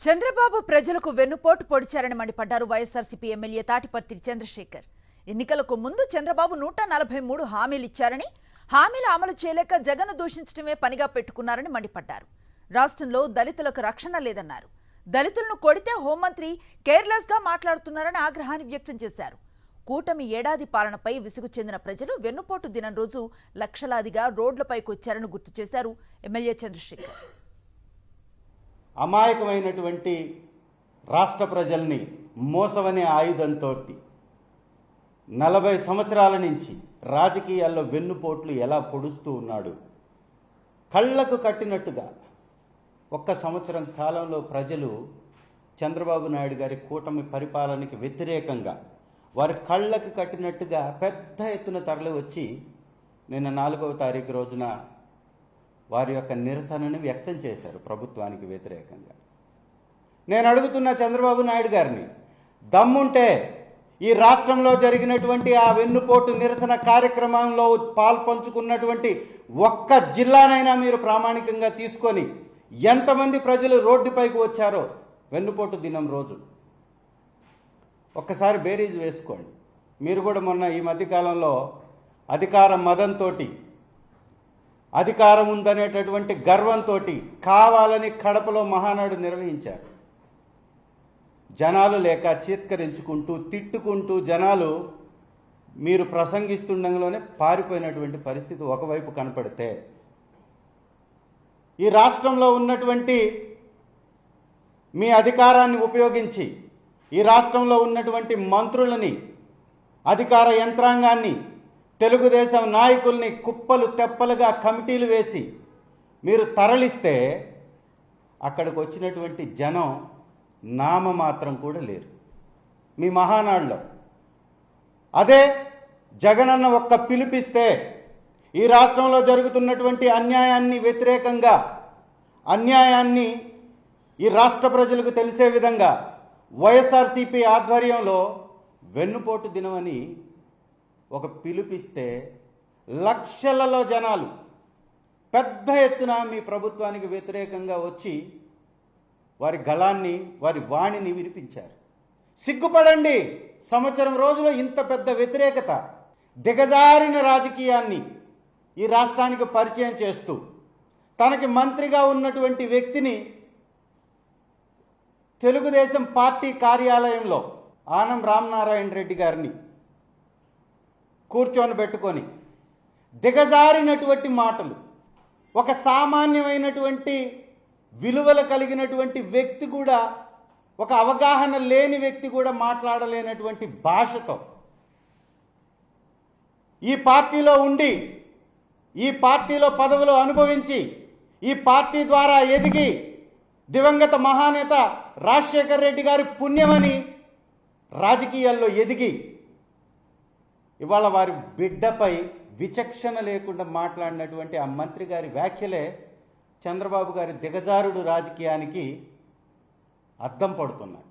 చంద్రబాబు ప్రజలకు వెన్నుపోటు పొడిచారని మండిపడ్డారు వైఎస్ఆర్సీపీ ఎమ్మెల్యే తాటిపర్తి చంద్రశేఖర్. ఎన్నికలకు ముందు చంద్రబాబు 143 హామీలు ఇచ్చారని, హామీల అమలు చేయలేక జగన్ దూషించడమే పనిగా పెట్టుకున్నారని మండిపడ్డారు. రాష్ట్రంలో దళితులకు రక్షణ లేదన్నారు. దళితులను కొడితే హోంమంత్రి కేర్లెస్ గా మాట్లాడుతున్నారని ఆగ్రహాన్ని వ్యక్తం చేశారు. కూటమి ఏడాది పాలనపై విసుగు చెందిన ప్రజలు వెన్నుపోటు దినం రోజు లక్షలాదిగా రోడ్లపైకి వచ్చారని గుర్తు చేశారు ఎమ్మెల్యే చంద్రశేఖర్. అమాయకమైనటువంటి రాష్ట్ర ప్రజల్ని మోసవనే ఆయుధంతో 40 సంవత్సరాల నుంచి రాజకీయాల్లో వెన్నుపోట్లు ఎలా పొడుస్తూ ఉన్నాడు. కళ్ళకు కట్టినట్టుగా ఒక్క సంవత్సరం కాలంలో ప్రజలు చంద్రబాబు నాయుడు గారి కూటమి పరిపాలనకి వ్యతిరేకంగా వారి కళ్ళకు కట్టినట్టుగా పెద్ద ఎత్తున తరలి వచ్చి నిన్న 4వ తారీఖు రోజున వారి యొక్క నిరసనను వ్యక్తం చేశారు ప్రభుత్వానికి వ్యతిరేకంగా. నేను అడుగుతున్న చంద్రబాబు నాయుడు గారిని, దమ్ముంటే ఈ రాష్ట్రంలో జరిగినటువంటి ఆ వెన్నుపోటు నిరసన కార్యక్రమంలో పాల్పంచుకున్నటువంటి ఒక్క జిల్లానైనా మీరు ప్రామాణికంగా తీసుకొని ఎంతమంది ప్రజలు రోడ్డుపైకి వచ్చారో వెన్నుపోటు దినం రోజు ఒక్కసారి బేరీజ్ వేసుకోండి. మీరు కూడా మొన్న ఈ మధ్యకాలంలో అధికార మదంతో, అధికారం ఉందనేటటువంటి గర్వంతో కావాలని కడపలో మహానాడు నిర్వహించారు. జనాలు లేక చీత్కరించుకుంటూ తిట్టుకుంటూ జనాలు మీరు ప్రసంగిస్తుండగానే పారిపోయినటువంటి పరిస్థితి ఒకవైపు కనపడితే, ఈ రాష్ట్రంలో ఉన్నటువంటి మీ అధికారాన్ని ఉపయోగించి ఈ రాష్ట్రంలో ఉన్నటువంటి మంత్రులని, అధికార యంత్రాంగాన్ని, తెలుగుదేశం నాయకుల్ని కుప్పలు తెప్పలుగా కమిటీలు వేసి మీరు తరలిస్తే అక్కడికి వచ్చినటువంటి జనం నామమాత్రం కూడా లేరు మీ మహానాడులో. అదే జగనన్న ఒక్క పిలిపిస్తే ఈ రాష్ట్రంలో జరుగుతున్నటువంటి అన్యాయాన్ని వ్యతిరేకంగా, అన్యాయాన్ని ఈ రాష్ట్ర ప్రజలకు తెలిసే విధంగా వైఎస్ఆర్సీపీ ఆధ్వర్యంలో వెన్నుపోటు దినమని ఒక పిలుపిస్తే లక్షలలో జనాలు పెద్ద ఎత్తున మీ ప్రభుత్వానికి వ్యతిరేకంగా వచ్చి వారి గళాన్ని, వారి వాణిని వినిపించారు. సిగ్గుపడండి. సంవత్సరం రోజుల్లో ఇంత పెద్ద వ్యతిరేకత, దిగజారిన రాజకీయాన్ని ఈ రాష్ట్రానికి పరిచయం చేస్తూ తనకి మంత్రిగా ఉన్నటువంటి వ్యక్తిని తెలుగుదేశం పార్టీ కార్యాలయంలో ఆనం రామనారాయణ రెడ్డి గారిని కూర్చొని పెట్టుకొని దిగజారినటువంటి మాటలు, ఒక సామాన్యమైనటువంటి విలువలు కలిగినటువంటి వ్యక్తి కూడా, ఒక అవగాహన లేని వ్యక్తి కూడా మాట్లాడలేనటువంటి భాషతో ఈ పార్టీలో ఉండి, ఈ పార్టీలో పదవులు అనుభవించి, ఈ పార్టీ ద్వారా ఎదిగి దివంగత మహానేత రాజశేఖర్ రెడ్డి గారి పుణ్యమని రాజకీయాల్లో ఎదిగి ఇవాళ వారి బిడ్డపై విచక్షణ లేకుండా మాట్లాడినటువంటి ఆ మంత్రి గారి వ్యాఖ్యలే చంద్రబాబు గారి దిగజారుడు రాజకీయానికి అద్దం పడుతున్నాయి.